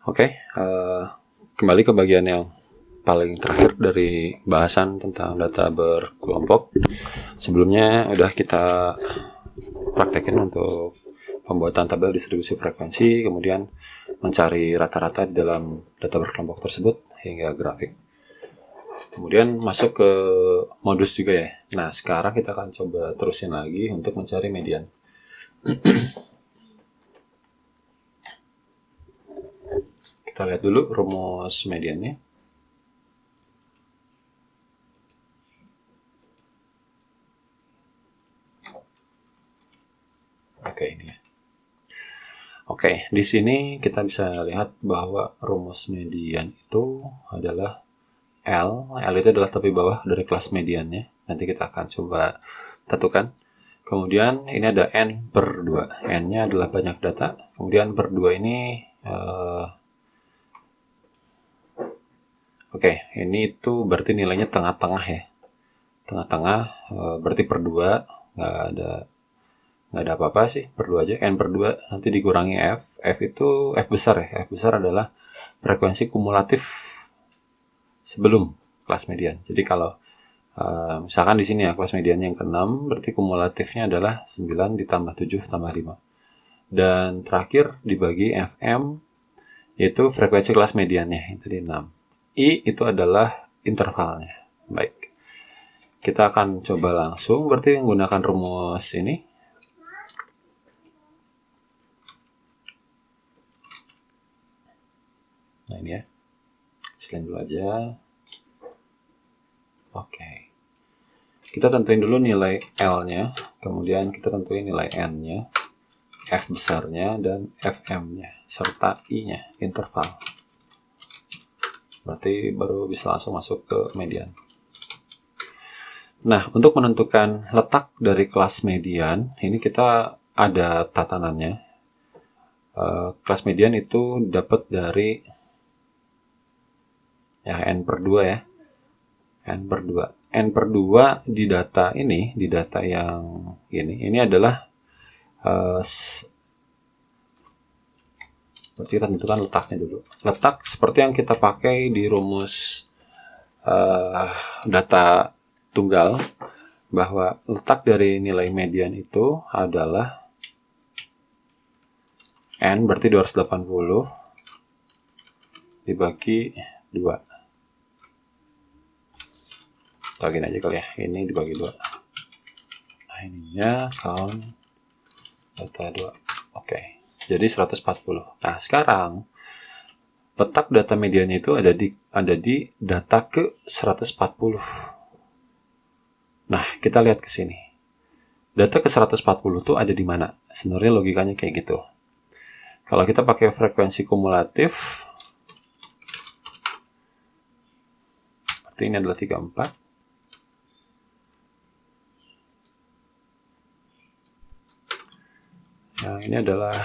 Oke, kembali ke bagian yang paling terakhir dari bahasan tentang data berkelompok. Sebelumnya udah kita praktekin untuk pembuatan tabel distribusi frekuensi, kemudian mencari rata-rata di dalam data berkelompok tersebut hingga grafik. Kemudian masuk ke modus juga ya. Nah, sekarang kita akan coba terusin lagi untuk mencari median. Kita lihat dulu rumus mediannya. Oke, ini ya. Oke, di sini kita bisa lihat bahwa rumus median itu adalah L. L itu adalah tepi bawah dari kelas mediannya. Nanti kita akan coba tentukan. Kemudian ini ada N per 2. N-nya adalah banyak data. Kemudian per 2 ini oke, ini itu berarti nilainya tengah-tengah ya. Tengah-tengah berarti per 2, nggak ada apa-apa sih, per 2 aja. N per 2 nanti dikurangi F. F itu F besar ya. F besar adalah frekuensi kumulatif sebelum kelas median. Jadi kalau misalkan di sini ya kelas median yang ke-6, berarti kumulatifnya adalah 9 ditambah 7 tambah 5. Dan terakhir dibagi FM, yaitu frekuensi kelas mediannya, itu di 6. I itu adalah intervalnya. Baik. Kita akan coba langsung, berarti menggunakan rumus ini. Nah ini ya. Kecilin dulu aja. Oke. Kita tentuin dulu nilai L-nya, kemudian kita tentuin nilai N-nya, F besarnya, dan FM-nya, serta I-nya, interval. Berarti baru bisa langsung masuk ke median. Nah, untuk menentukan letak dari kelas median, ini kita ada tatanannya. Kelas median itu dapat dari ya N per 2 ya. N per 2. N per 2 di data ini, di data yang ini adalah berarti kita tentukan letaknya dulu. Letak seperti yang kita pakai di rumus data tunggal, bahwa letak dari nilai median itu adalah N berarti 280 dibagi 2. Atau gini aja kali ya, ini dibagi 2. Nah ininya count data 2. Oke, jadi 140. Nah sekarang letak data mediannya itu ada di data ke 140. Nah kita lihat ke sini. Data ke 140 itu ada di mana? Sebenarnya logikanya kayak gitu. Kalau kita pakai frekuensi kumulatif, berarti ini adalah 34. Nah, ini adalah,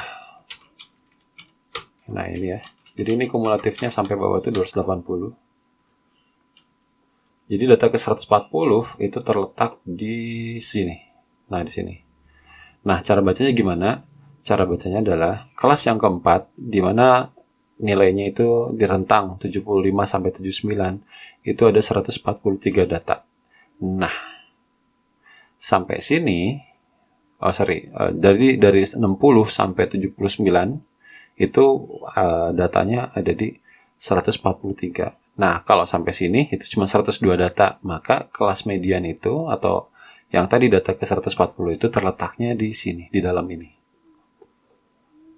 nah ini ya. Jadi ini kumulatifnya sampai bawah itu 280. Jadi data ke 140 itu terletak di sini. Nah, di sini. Nah, cara bacanya gimana? Cara bacanya adalah kelas yang keempat, di mana nilainya itu di rentang 75 sampai 79, itu ada 143 data. Nah, sampai sini, dari 60 sampai 79 itu datanya ada di 143. Nah, kalau sampai sini itu cuma 102 data, maka kelas median itu atau yang tadi data ke 140 itu terletaknya di sini, di dalam ini.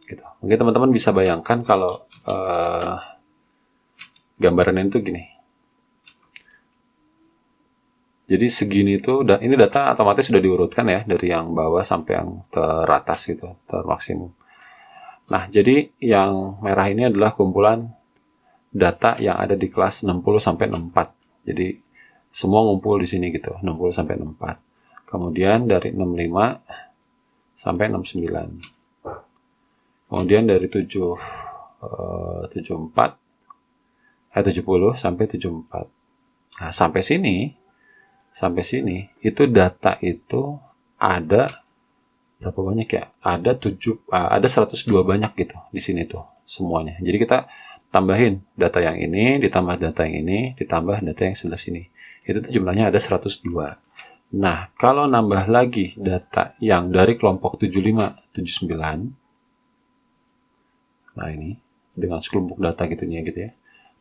Gitu. Mungkin teman-teman bisa bayangkan kalau gambarannya itu gini. Jadi segini itu, ini data otomatis sudah diurutkan ya, dari yang bawah sampai yang teratas gitu, termaksimum. Nah, jadi yang merah ini adalah kumpulan data yang ada di kelas 60 sampai 64. Jadi semua ngumpul di sini gitu, 60 sampai 64. Kemudian dari 65 sampai 69. Kemudian dari 70 sampai 74. Nah, sampai sini itu data itu ada berapa banyak ya? Ada 102 banyak gitu di sini tuh semuanya. Jadi kita tambahin data yang ini, ditambah data yang ini, ditambah data yang sebelah sini. Itu tuh jumlahnya ada 102. Nah, kalau nambah lagi data yang dari kelompok 75, 79, nah ini, dengan sekelompok data gitu ya.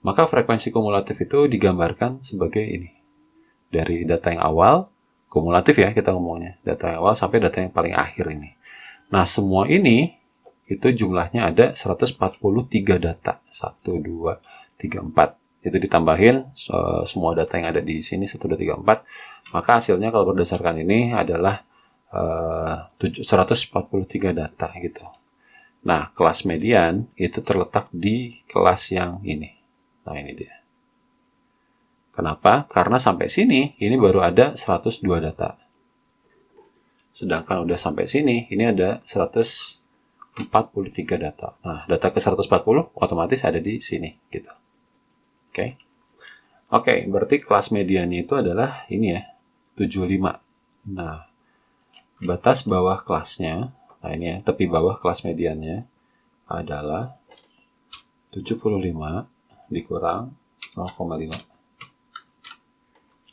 Maka frekuensi kumulatif itu digambarkan sebagai ini. Dari data yang awal, kumulatif ya kita ngomongnya, data yang awal sampai data yang paling akhir ini. Nah, semua ini itu jumlahnya ada 143 data. 1, 2, 3, 4. Itu ditambahin semua data yang ada di sini 1, 2, 3, 4. Maka hasilnya kalau berdasarkan ini adalah 143 data gitu. Nah, kelas median itu terletak di kelas yang ini. Nah, ini dia. Kenapa? Karena sampai sini ini baru ada 102 data. Sedangkan udah sampai sini, ini ada 143 data. Nah, data ke 140 otomatis ada di sini, gitu. Oke. Oke, berarti kelas mediannya itu adalah ini ya, 75. Nah, batas bawah kelasnya, nah ini ya, tepi bawah kelas mediannya adalah 75 dikurang 0,5.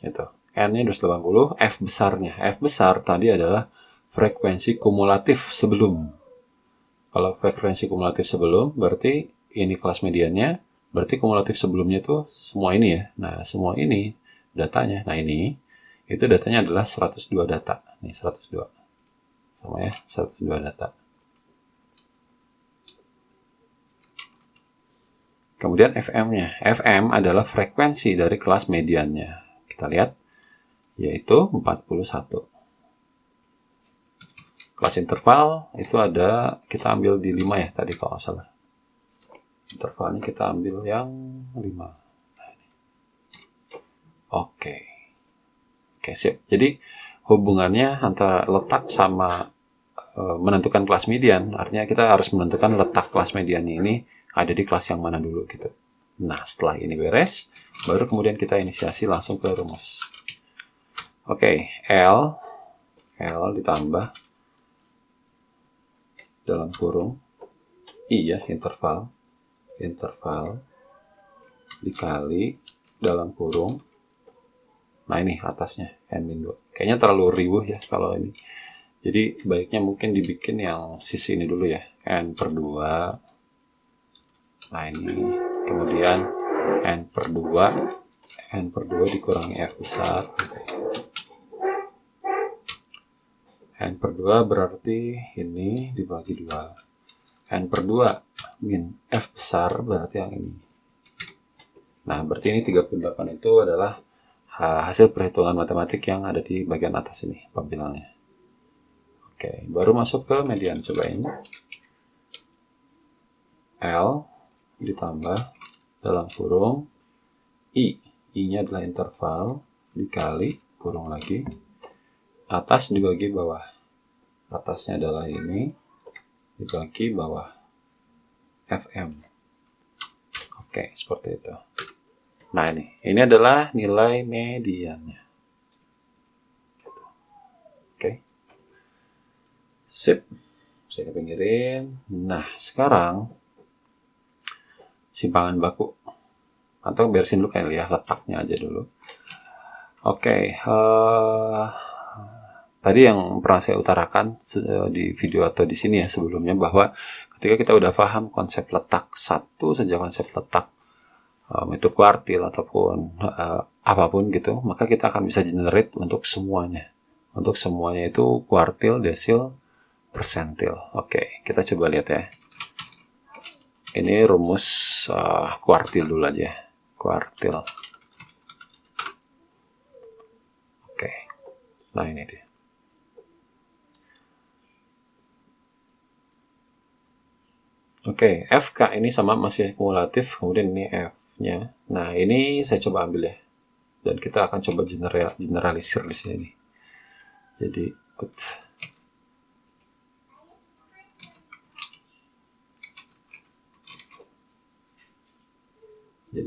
Itu. N-nya 280, F besarnya. F besar tadi adalah frekuensi kumulatif sebelum. Kalau frekuensi kumulatif sebelum, berarti ini kelas mediannya, berarti kumulatif sebelumnya itu semua ini ya. Nah, semua ini datanya. Nah, ini, itu datanya adalah 102 data. Nih, 102. Sama ya, 102 data. Kemudian FM-nya. FM adalah frekuensi dari kelas mediannya. Kita lihat. Yaitu 41. Kelas interval itu ada, kita ambil di 5 ya tadi kalau nggak salah. Intervalnya kita ambil yang 5. Oke, sip. Jadi hubungannya antara letak sama menentukan kelas median, artinya kita harus menentukan letak kelas mediannya ini ada di kelas yang mana dulu gitu. Nah, setelah ini beres, baru kemudian kita inisiasi langsung ke rumus. Oke, L ditambah dalam kurung I ya, interval dikali dalam kurung. Nah, ini atasnya N-2. Kayaknya terlalu riuh ya kalau ini. Jadi baiknya mungkin dibikin yang sisi ini dulu ya, N/2. Nah, ini kemudian N/2 dikurangi F besar. N/2 berarti ini dibagi 2. N/2 min F besar berarti yang ini. Nah, berarti ini 38 itu adalah hasil perhitungan matematik yang ada di bagian atas ini, pembilangannya. Oke, baru masuk ke median. Cobain. L ditambah dalam kurung I-nya adalah interval dikali kurung lagi. Atas dibagi bawah. Atasnya adalah ini dibagi bawah. FM. Oke, seperti itu. Nah, ini adalah nilai mediannya. Oke. Sip. Saya pinggirin. Nah, sekarang simpangan baku. Atau beresin dulu kayak ya, letaknya aja dulu. Oke, tadi yang pernah saya utarakan di video atau di sini ya sebelumnya, bahwa ketika kita udah paham konsep letak, satu saja konsep letak, itu kuartil ataupun apapun gitu, maka kita akan bisa generate untuk semuanya. Untuk semuanya itu kuartil, desil, persentil. Oke, kita coba lihat ya. Ini rumus kuartil dulu aja. Kuartil. Oke. Nah, ini dia. Oke, FK ini sama masih kumulatif, kemudian ini F-nya. Nah, ini saya coba ambil ya. Dan kita akan coba generalisir di sini. Jadi,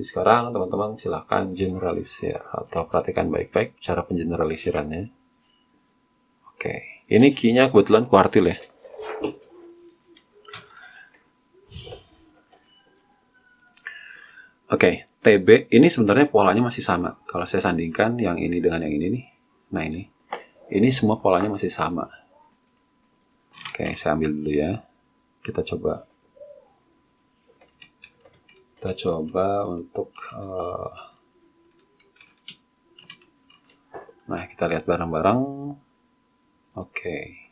sekarang teman-teman silahkan generalisir atau perhatikan baik-baik cara pengeneralisirannya. Oke, ini key-nya kebetulan kuartil ya. Oke, TB ini sebenarnya polanya masih sama. Kalau saya sandingkan yang ini dengan yang ini nih. Nah ini semua polanya masih sama. Oke, saya ambil dulu ya. Kita coba untuk nah, kita lihat bareng-bareng. Oke.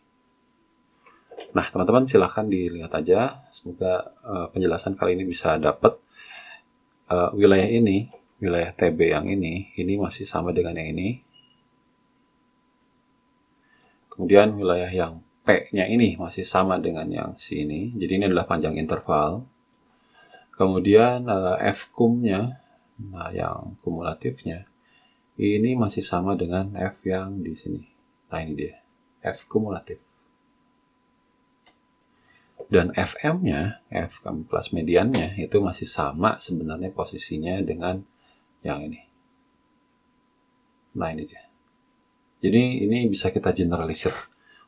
Nah, teman-teman silahkan dilihat aja. Semoga penjelasan kali ini bisa dapat. Wilayah ini, wilayah TB yang ini masih sama dengan yang ini. Kemudian wilayah yang P-nya ini masih sama dengan yang sini. Jadi ini adalah panjang interval. Kemudian F-cum-nya, nah yang kumulatifnya, ini masih sama dengan F yang di sini. Nah ini dia, F kumulatif. Dan Fm-nya, Fm plus mediannya, itu masih sama sebenarnya posisinya dengan yang ini. Nah ini dia. Jadi ini bisa kita generalisir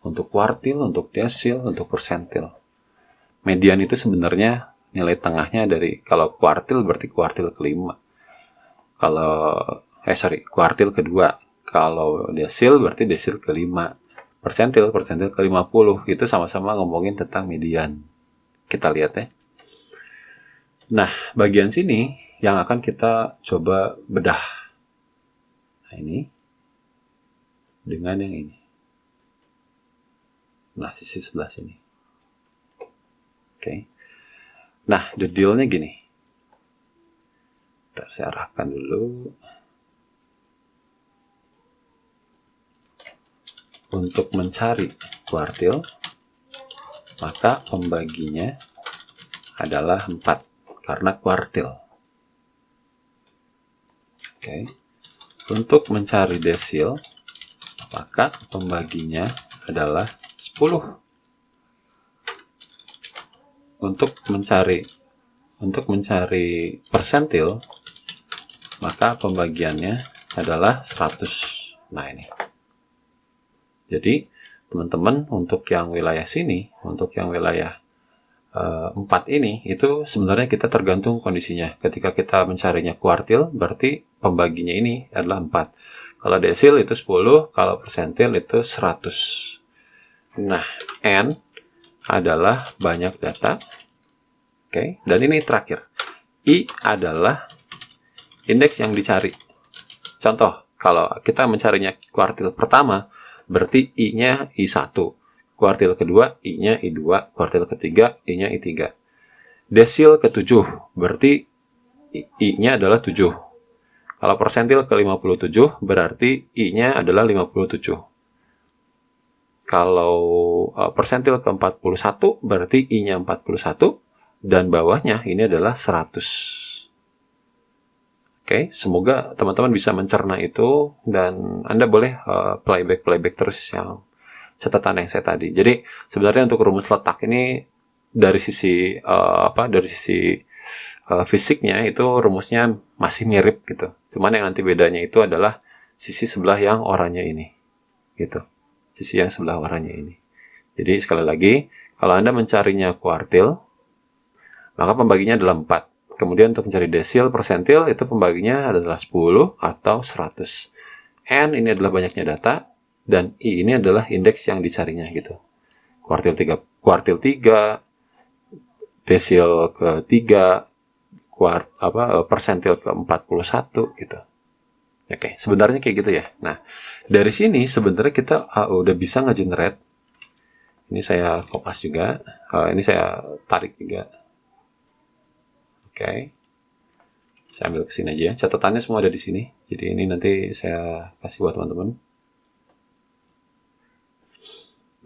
untuk kuartil, untuk desil, untuk persentil. Median itu sebenarnya nilai tengahnya dari, kalau kuartil berarti kuartil kelima. Kuartil kedua. Kalau desil berarti desil kelima. Persentil ke-50. Itu sama-sama ngomongin tentang median. Kita lihat ya. Nah, bagian sini yang akan kita coba bedah. Nah, ini dengan yang ini. Nah, sisi sebelah sini. Oke. Nah, the deal-nya gini. Ntar saya arahkan dulu. Untuk mencari kuartil, maka pembaginya adalah 4 karena kuartil. Oke. Untuk mencari desil, maka pembaginya adalah 10. Untuk mencari persentil, maka pembagiannya adalah 100. Nah ini. Jadi teman-teman untuk yang wilayah sini, untuk yang wilayah 4 ini, itu sebenarnya kita tergantung kondisinya. Ketika kita mencarinya kuartil, berarti pembaginya ini adalah 4. Kalau desil itu 10, kalau persentil itu 100. Nah, N adalah banyak data. Oke, dan ini terakhir. I adalah indeks yang dicari. Contoh, kalau kita mencarinya kuartil pertama, berarti I-nya I1. Kuartil kedua, I-nya I2. Kuartil ketiga, I-nya I3. Desil ke-7, berarti I-nya adalah 7. Kalau persentil ke-57, berarti I-nya adalah 57. Kalau persentil ke-41, berarti I-nya 41. Dan bawahnya ini adalah 100. Oke, semoga teman-teman bisa mencerna itu dan Anda boleh playback terus yang catatan yang saya tadi. Jadi sebenarnya untuk rumus letak ini dari sisi fisiknya itu rumusnya masih mirip gitu. Cuman yang nanti bedanya itu adalah sisi sebelah yang oranye ini. Gitu. Sisi yang sebelah oranye ini. Jadi sekali lagi, kalau Anda mencarinya kuartil, maka pembaginya adalah 4. Kemudian untuk mencari desil, persentil, itu pembaginya adalah 10 atau 100. N ini adalah banyaknya data, dan I ini adalah indeks yang dicarinya gitu. Kuartil 3, desil ke-3, persentil ke-41 gitu. Oke, sebenarnya kayak gitu ya. Nah, dari sini sebenarnya kita udah bisa nge-generate. Ini saya kopas juga. Ini saya tarik juga. Oke. Saya ambil ke sini aja. Catatannya semua ada di sini. Jadi ini nanti saya kasih buat teman-teman.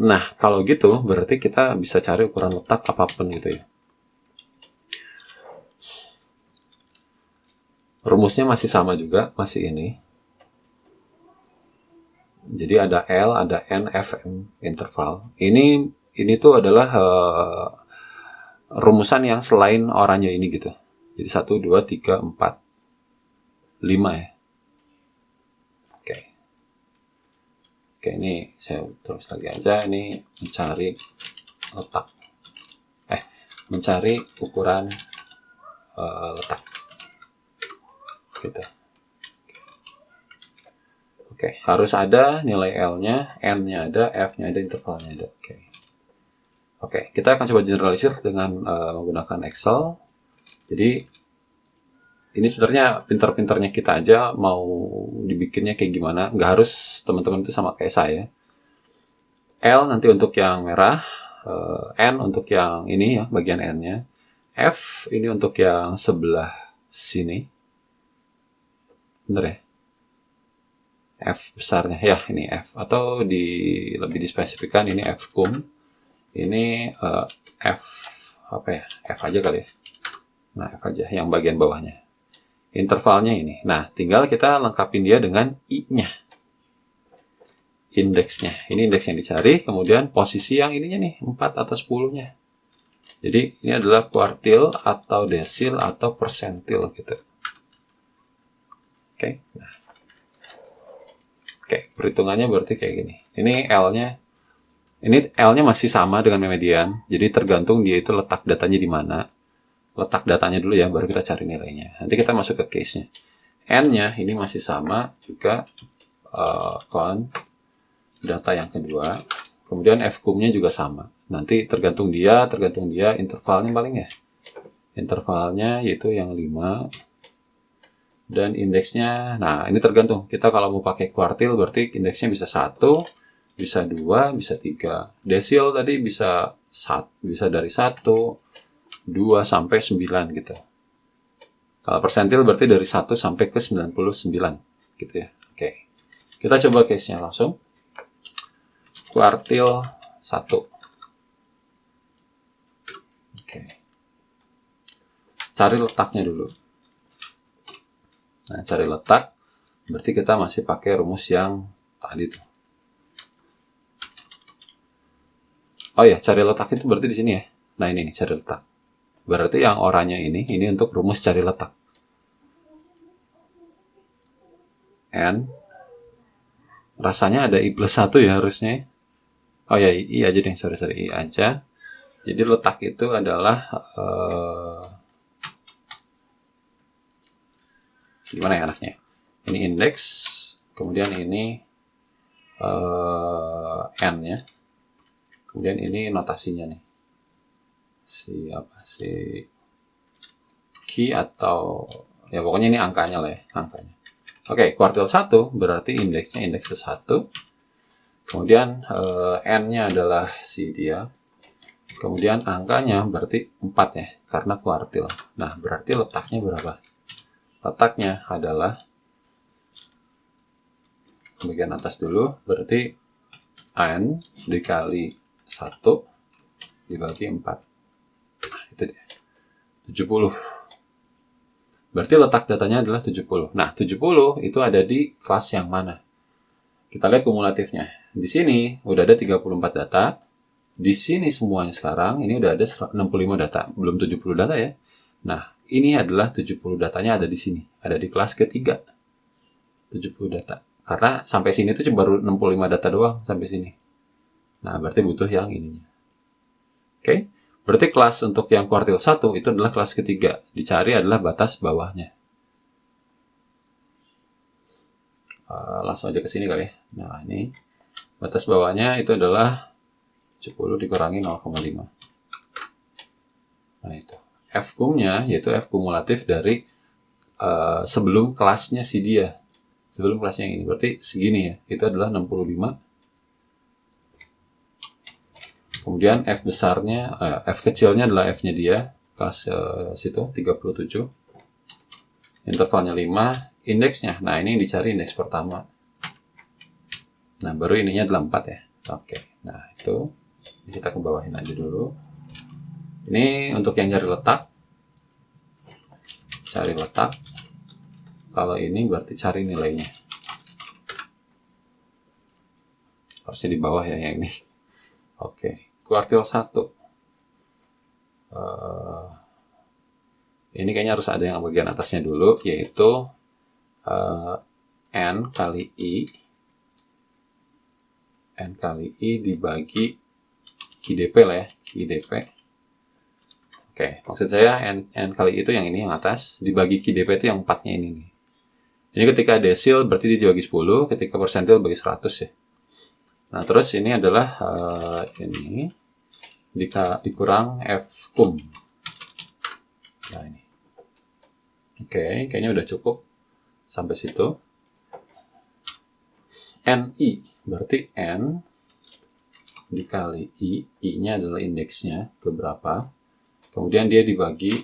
Nah, kalau gitu berarti kita bisa cari ukuran letak apapun gitu ya. Rumusnya masih sama juga, masih ini. Jadi ada L, ada N, Fm interval. Ini tuh adalah rumusan yang selain oranye ini gitu. Jadi 1, 2, 3, 4, 5 ya. Oke, ini saya terus lagi aja. Ini mencari letak. Mencari ukuran letak. gitu. Oke, harus ada nilai L-nya, N-nya ada, F-nya ada, intervalnya ada. Oke, kita akan coba generalisir dengan menggunakan Excel. Jadi, ini sebenarnya pinter-pinternya kita aja mau dibikinnya kayak gimana. Nggak harus teman-teman itu sama kayak saya. L nanti untuk yang merah, N untuk yang ini ya, bagian N-nya. F ini untuk yang sebelah sini. Bener ya? F besarnya ya, ini F, atau lebih dispesifikan ini F kum, ini F apa ya, F aja kali ya. Nah, F aja yang bagian bawahnya, intervalnya ini. Nah, tinggal kita lengkapin dia dengan I-nya, indeksnya. Ini indeks yang dicari, kemudian posisi yang ininya nih, 4 atau 10-nya. Jadi ini adalah kuartil atau desil atau persentil gitu. Oke, nah. Oke, perhitungannya berarti kayak gini. Ini L-nya masih sama dengan median. Jadi tergantung dia itu letak datanya di mana. Letak datanya dulu ya, baru kita cari nilainya. Nanti kita masuk ke case-nya. N-nya ini masih sama juga count data yang kedua. Kemudian F-kum-nya juga sama. Nanti tergantung dia intervalnya paling ya. Intervalnya yaitu yang 5. Dan indeksnya, nah ini tergantung. Kita kalau mau pakai kuartil berarti indeksnya bisa 1, bisa 2, bisa 3. Desil tadi bisa dari 1, 2 sampai 9 gitu. Kalau persentil berarti dari 1 sampai ke 99 gitu ya. Oke. Kita coba case-nya langsung. Kuartil 1. Oke. Cari letaknya dulu. Nah, cari letak, berarti kita masih pakai rumus yang tadi tuh. Oh ya, cari letak itu berarti di sini ya. Nah, ini nih, cari letak. Berarti yang oranye ini untuk rumus cari letak. N. Rasanya ada I plus 1 ya harusnya. Oh ya, I aja deh, sorry, I aja. Jadi letak itu adalah gimana ya anaknya? Ini indeks, kemudian ini N ya, kemudian ini notasinya nih, si key atau ya pokoknya ini angkanya lah ya, angkanya. Oke, kuartil 1 berarti indeksnya indeks 1, kemudian N-nya adalah si dia, kemudian angkanya berarti 4 ya, karena kuartil. Nah, berarti letaknya berapa? Letaknya adalah bagian atas dulu, berarti N dikali 1 dibagi 4. Nah, itu dia. 70. Berarti letak datanya adalah 70. Nah, 70 itu ada di kelas yang mana? Kita lihat kumulatifnya. Di sini udah ada 34 data. Di sini semuanya sekarang, ini udah ada 65 data. Belum 70 data ya. Nah, ini adalah 70 datanya ada di sini. Ada di kelas ketiga. 70 data. Karena sampai sini tuh baru 65 data doang sampai sini. Nah, berarti butuh yang ininya. Oke. Berarti kelas untuk yang kuartil 1 itu adalah kelas ketiga. Dicari adalah batas bawahnya. Langsung aja ke sini kali ya. Nah, ini batas bawahnya itu adalah 70 dikurangi 0,5. Nah, itu. F-kumnya yaitu F kumulatif dari sebelum kelasnya si dia. Sebelum kelasnya yang ini. Berarti segini ya. Itu adalah 65. Kemudian F besarnya, F kecilnya adalah F-nya dia. Kelas situ, 37. Intervalnya 5. Indeksnya, nah ini yang dicari indeks pertama. Nah, baru ininya adalah 4 ya. Oke, nah itu. Kita ke bawahin aja dulu. Ini untuk yang cari letak. Cari letak. Kalau ini berarti cari nilainya. Harusnya di bawah ya yang ini. Oke, kuartil 1. Ini kayaknya harus ada yang bagian atasnya dulu, yaitu N kali I. N kali I dibagi QDP lah ya, QDP. Oke, maksud saya N kali itu yang ini yang atas, dibagi QDP itu yang 4-nya ini nih. Ini ketika desil berarti dia dibagi 10, ketika persentil bagi 100 ya. Nah, terus ini adalah ini dikurang F kum. Nah, ini. Oke, kayaknya udah cukup sampai situ. NI berarti N dikali I-nya adalah indeksnya ke berapa. Kemudian dia dibagi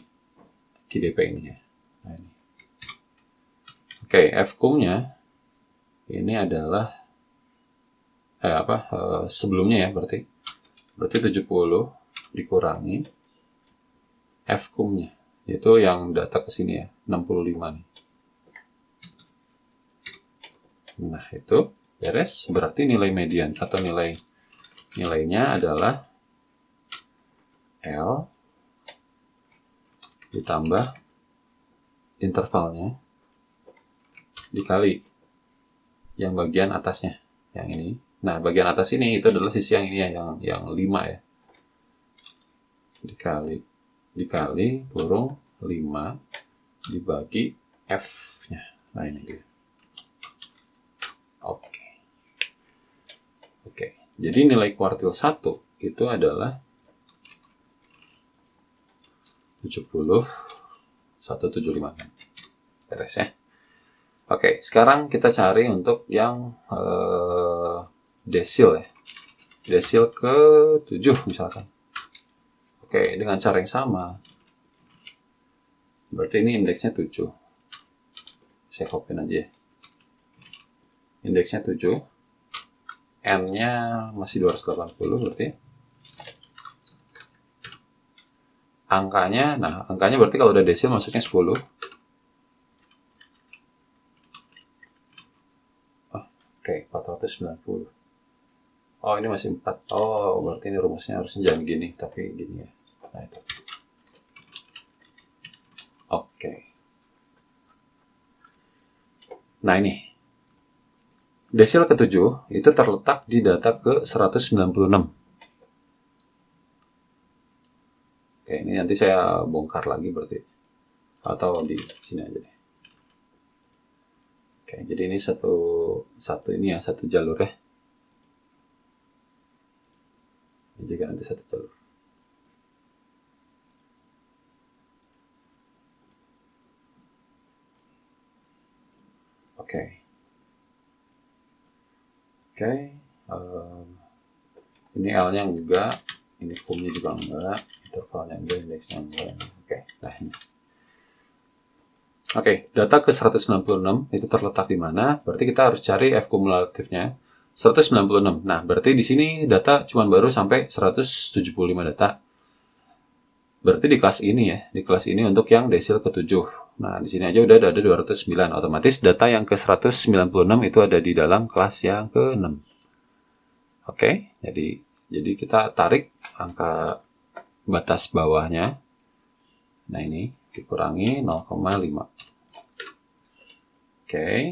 QDP ini ya. Nah, ini. Oke, F kumnya ini adalah sebelumnya ya, berarti 70 dikurangi F kumnya, itu yang data ke sini ya, 65 nih. Nah, itu beres. Berarti nilai median atau nilainya adalah L ditambah intervalnya dikali yang bagian atasnya, yang ini. Nah, bagian atas ini itu adalah sisi yang ini ya, yang 5 ya. Dikali kurung 5 dibagi F-nya. Nah, ini dia. Oke. Jadi nilai kuartil 1 itu adalah 70,175. Beres ya. Oke, sekarang kita cari untuk yang desil ya. Desil ke 7 misalkan. Oke, dengan cara yang sama. Berarti ini indeksnya 7. Saya copy aja ya. Indeksnya 7. N-nya masih 280 berarti. Angkanya berarti kalau udah desil masuknya 10. Oke, 490. Oh, ini masih 4. Oh, berarti ini rumusnya harusnya jangan gini, tapi gini ya. Nah, itu. Oke. Nah, ini. Desil ke-7 itu terletak di data ke 196. Oke, ini nanti saya bongkar lagi berarti. Atau di sini aja deh. Oke, jadi ini satu ini ya, satu jalur ya. Ini juga nanti satu jalur. Oke. Ini L-nya enggak, ini kumnya juga enggak, intervalnya enggak, indeksnya enggak. Nah ini. Data ke 196 itu terletak di mana? Berarti kita harus cari F kumulatifnya 196. Nah, berarti di sini data cuma baru sampai 175 data. Berarti di kelas ini ya, di kelas ini untuk yang desil ke-7. Nah, di sini aja udah ada 209. Otomatis data yang ke 196 itu ada di dalam kelas yang ke-6. Oke, jadi kita tarik angka batas bawahnya. Nah, ini dikurangi 0,5.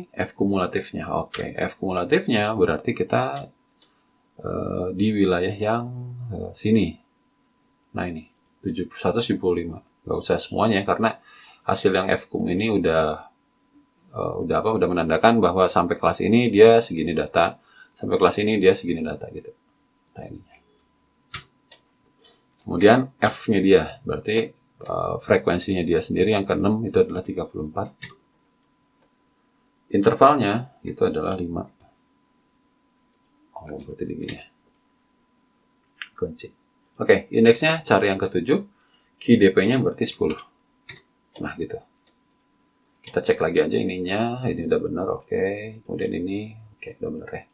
F kumulatifnya. F kumulatifnya berarti kita di wilayah yang sini. Nah, ini 175. Gak usah semuanya karena hasil yang F kum ini udah menandakan bahwa sampai kelas ini dia segini data, sampai kelas ini dia segini data gitu. Nah, ini. Kemudian F-nya dia berarti frekuensinya dia sendiri yang ke-6 itu adalah 34. Intervalnya itu adalah 5. Oh, berarti begini ya. Kunci. Indeksnya cari yang ke-7. QDP-nya berarti 10. Nah, gitu. Kita cek lagi aja ininya. Ini udah benar, oke. Kemudian ini, oke, udah benar ya.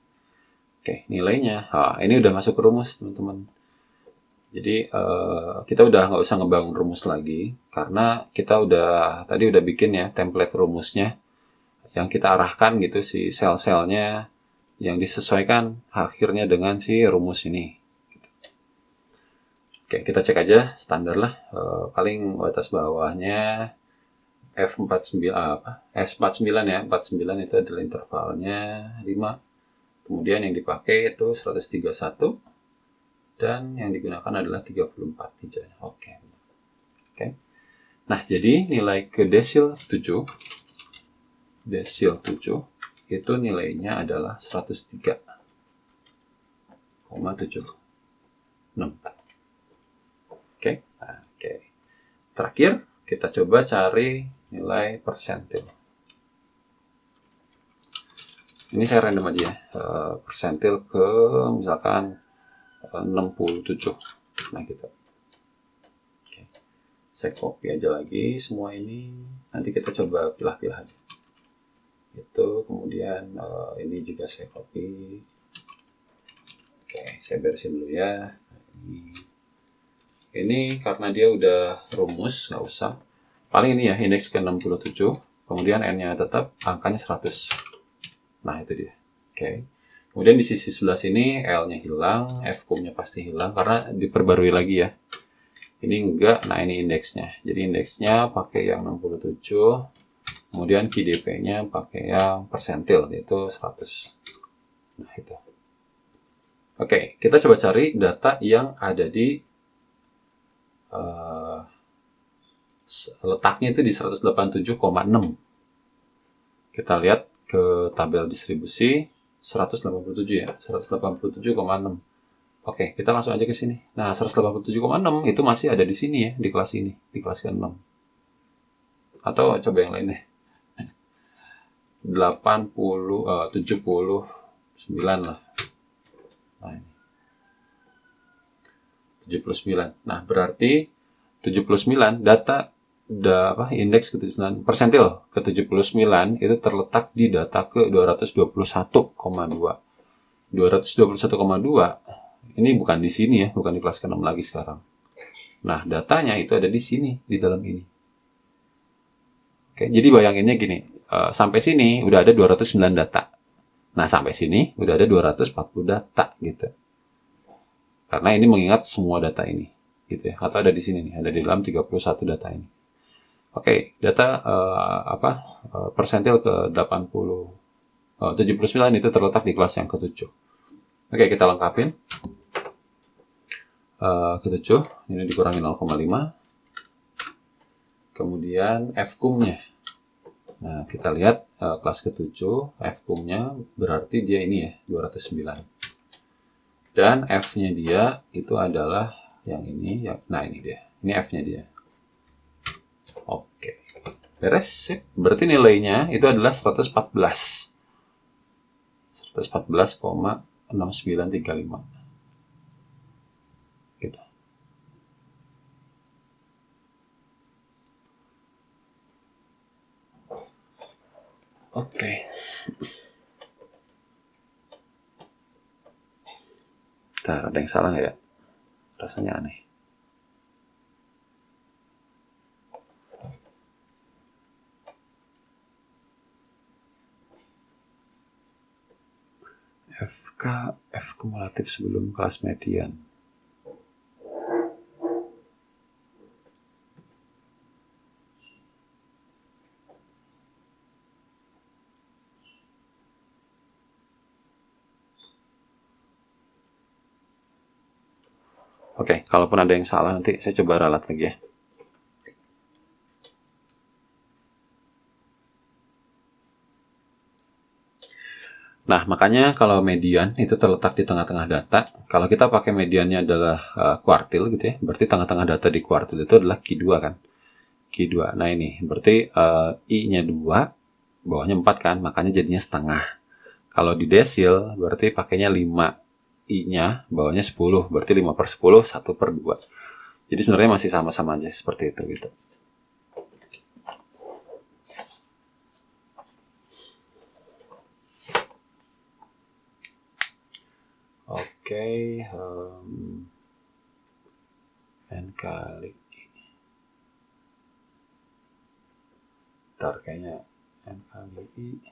Nilainya. Ini udah masuk ke rumus, teman-teman. Jadi, kita udah nggak usah ngebangun rumus lagi. Karena kita tadi udah bikin ya template rumusnya. Yang kita arahkan gitu, si sel-selnya yang disesuaikan akhirnya dengan si rumus ini. Kita cek aja standar lah. Paling batas bawahnya S49 ya. 49 itu adalah intervalnya 5. Kemudian yang dipakai itu 131 dan yang digunakan adalah 34 hijaunya. Nah, jadi nilai ke desil 7 desil 7 itu nilainya adalah 103,764. Oke. Nah, oke. Terakhir kita coba cari nilai persentil. Ini saya random aja ya. Persentil ke misalkan 67. Nah, gitu. Oke. Saya copy aja lagi semua ini. Nanti kita coba pilah-pilah aja. Itu kemudian ini juga saya copy. Oke, saya beresin dulu ya. Ini karena dia udah rumus, nggak usah. Paling ini ya, indeks ke 67. Kemudian N-nya tetap, angkanya 100. Nah, itu dia. Oke. Kemudian di sisi sebelah sini L-nya hilang, F-nya pasti hilang karena diperbarui lagi ya. Ini enggak, nah ini indeksnya. Jadi indeksnya pakai yang 67. Kemudian KDP-nya pakai yang persentil, yaitu 100. Nah, itu. Oke, kita coba cari data yang ada di letaknya itu di 187,6. Kita lihat ke tabel distribusi 187 ya, 187,6. Oke, kita langsung aja ke sini. Nah, 187,6 itu masih ada di sini ya, di kelas ini, di kelas ke-6. Atau coba yang lain deh. 79 lah. Nah, ini. 79. Nah, berarti 79 data indeks ke-79 persentil ke-79 itu terletak di data ke 221,2. 221,2 ini bukan di sini ya, bukan di kelas ke-6 lagi sekarang. Nah, datanya itu ada di sini, di dalam ini. Oke, jadi bayanginnya gini, sampai sini udah ada 209 data. Nah, sampai sini udah ada 240 data gitu. Karena ini mengingat semua data ini gitu ya, atau ada di sini nih, ada di dalam 31 data ini. Oke, data persentil ke 79 itu terletak di kelas yang ke-7. Oke, kita lengkapin. Ke-7 ini dikurangi 0,5. Kemudian F-nya. Nah, kita lihat kelas ke-7 F-nya berarti dia ini ya, 209. Dan F-nya dia itu adalah yang ini, nah ini dia. Ini F-nya dia. Oke. Beres, sip. Berarti nilainya itu adalah 114. 114,6935. Gitu. Oke. Bentar, ada yang salah nggak ya? Rasanya aneh. F kumulatif sebelum kelas median. Oke, kalaupun ada yang salah nanti saya coba ralat lagi ya. Nah, makanya kalau median itu terletak di tengah-tengah data. Kalau kita pakai mediannya adalah kuartil gitu ya, berarti tengah-tengah data di kuartil itu adalah Q2 kan. Q2. Nah ini, berarti I-nya 2, bawahnya 4 kan, makanya jadinya setengah. Kalau di desil, berarti pakainya 5. I-nya, bawahnya 10, berarti 5/10, 1/2. Jadi sebenarnya masih sama-sama aja seperti itu gitu. Oke, N kali I. Ntar kayaknya N kali I.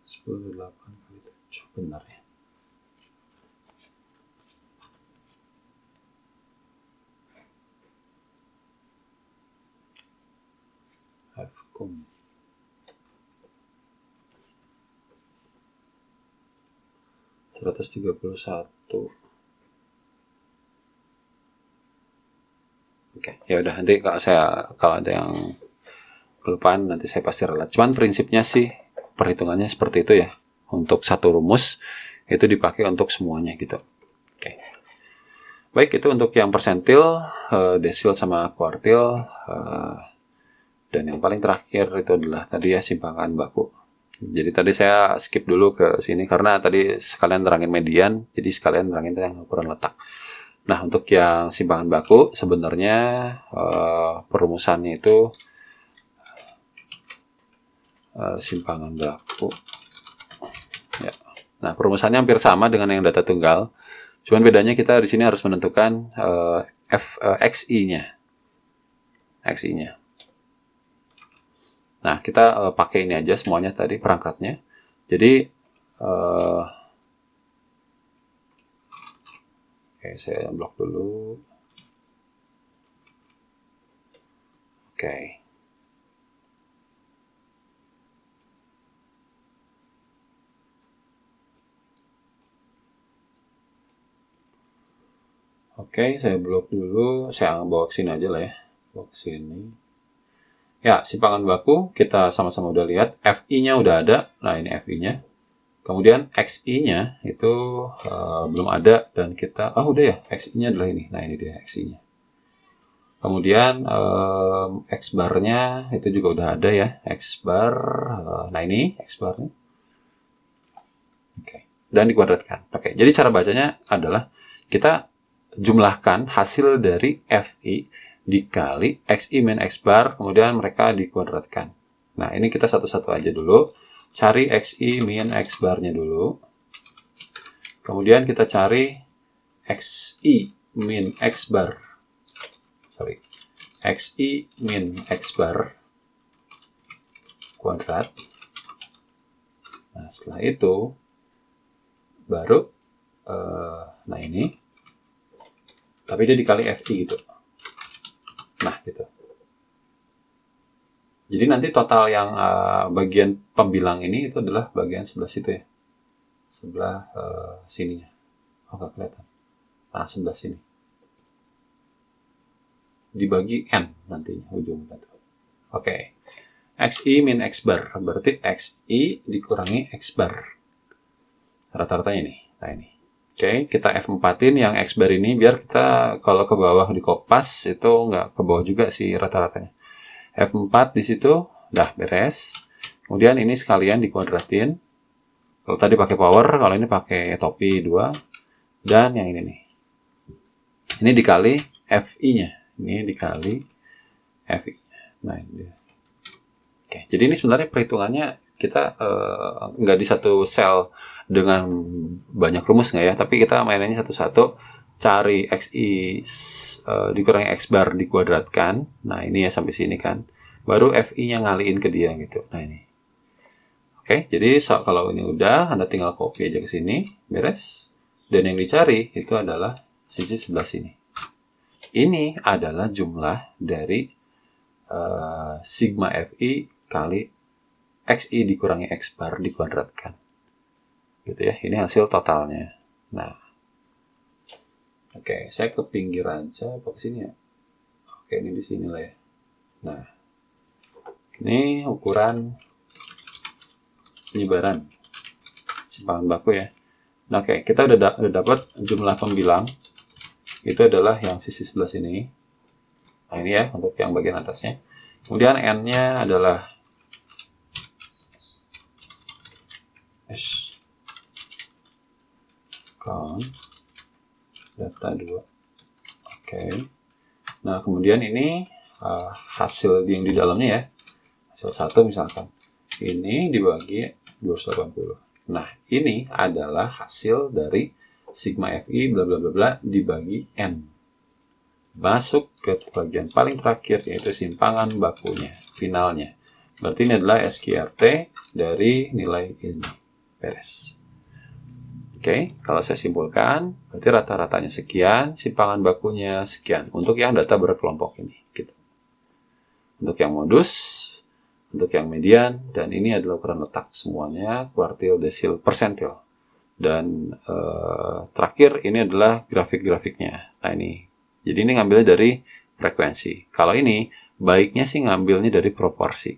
Sepuluh 8 kali 7, benar ya. F-kum 131 Ya udah, nanti kalau ada yang kelupaan nanti saya pasti ralat. Cuman prinsipnya sih perhitungannya seperti itu ya. Untuk satu rumus itu dipakai untuk semuanya gitu. Oke. Baik, itu untuk yang persentil, desil sama kuartil, dan yang paling terakhir itu adalah tadi ya simpangan baku. Jadi tadi saya skip dulu ke sini karena tadi sekalian terangin median, jadi sekalian terangin yang ukuran letak. Nah, untuk yang simpangan baku sebenarnya perumusannya itu simpangan baku. Ya. Nah, perumusannya hampir sama dengan yang data tunggal. Cuman bedanya kita di sini harus menentukan XI-nya. XI-nya. Nah, kita pakai ini aja semuanya tadi perangkatnya. Jadi oke, saya blok dulu. Oke. Oke, saya blok dulu. Saya bawa ke sini aja lah ya. Bawa ke sini. Ya, simpangan baku kita sama-sama udah lihat. FI-nya udah ada. Nah, ini FI-nya. Kemudian XI-nya itu belum ada. Dan kita, udah ya, XI-nya adalah ini. Nah, ini dia XI-nya. Kemudian X-bar-nya itu juga udah ada ya. X-bar, nah ini X-bar-nya. Oke. Dan dikuadratkan. Oke, jadi cara bacanya adalah kita jumlahkan hasil dari FI dikali XI min X bar, kemudian mereka dikuadratkan. Nah, ini kita satu-satu aja dulu. Cari XI min X bar-nya dulu. Kemudian kita cari XI min X bar. XI min X bar kuadrat. Nah, setelah itu baru nah ini. Tapi dia dikali FI gitu. Nah, gitu. Jadi nanti total yang bagian pembilang ini itu adalah bagian sebelah situ ya. Sebelah sininya. Oh, nggak kelihatan. Nah, sebelah sini. Dibagi N nantinya ujungnya. Oke. XI min X bar. Berarti XI dikurangi X bar. Rata-ratanya ini. Nah, ini. Oke, kita F4-in yang X bar ini biar kita kalau ke bawah di kopas itu nggak ke bawah juga sih rata-ratanya. F4 di situ udah beres. Kemudian ini sekalian dikuadratin. Kalau tadi pakai power, kalau ini pakai topi 2. Dan yang ini nih. Ini dikali FI-nya. Ini dikali FI-nya. Nah, ini dia. Oke, jadi ini sebenarnya perhitungannya kita nggak di satu sel dengan banyak rumus nggak ya, tapi kita mainannya satu-satu, cari XI dikurangi X bar dikuadratkan. Nah, ini ya sampai sini kan, baru FI-nya ngaliin ke dia gitu. Nah, ini oke, jadi kalau ini udah, Anda tinggal copy aja ke sini, beres. Dan yang dicari itu adalah sisi sebelah sini. Ini adalah jumlah dari sigma FI kali XI dikurangi X bar dikuadratkan. Gitu ya, ini hasil totalnya. Nah, oke, saya ke pinggir aja, apa ke sini ya? Oke, ini di sini lah ya. Nah, ini ukuran penyebaran simpangan baku ya. Nah, oke, kita udah dapat jumlah pembilang. Itu adalah yang sisi sebelah sini. Nah, ini ya untuk yang bagian atasnya. Kemudian N-nya adalah count data 2. Oke. Nah, kemudian ini hasil yang di dalamnya ya. Hasil 1 misalkan. Ini dibagi 280. Nah, ini adalah hasil dari sigma FI bla bla bla bla dibagi N. Masuk ke bagian paling terakhir yaitu simpangan bakunya, finalnya. Berarti ini adalah SQRT dari nilai ini. Beres. Oke, kalau saya simpulkan, berarti rata-ratanya sekian, simpangan bakunya sekian. Untuk yang data berkelompok ini. Gitu. Untuk yang modus, untuk yang median, dan ini adalah ukuran letak semuanya, kuartil, desil, persentil. Dan terakhir ini adalah grafik-grafiknya. Nah, ini. Jadi ini ngambilnya dari frekuensi. Kalau ini, baiknya sih ngambilnya dari proporsi.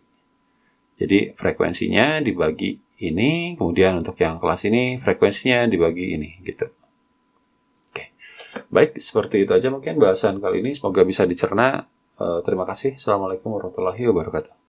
Jadi frekuensinya dibagi ini, kemudian untuk yang kelas ini, frekuensinya dibagi ini, gitu. Oke. Baik, seperti itu aja mungkin bahasan kali ini. Semoga bisa dicerna. Terima kasih. Assalamualaikum warahmatullahi wabarakatuh.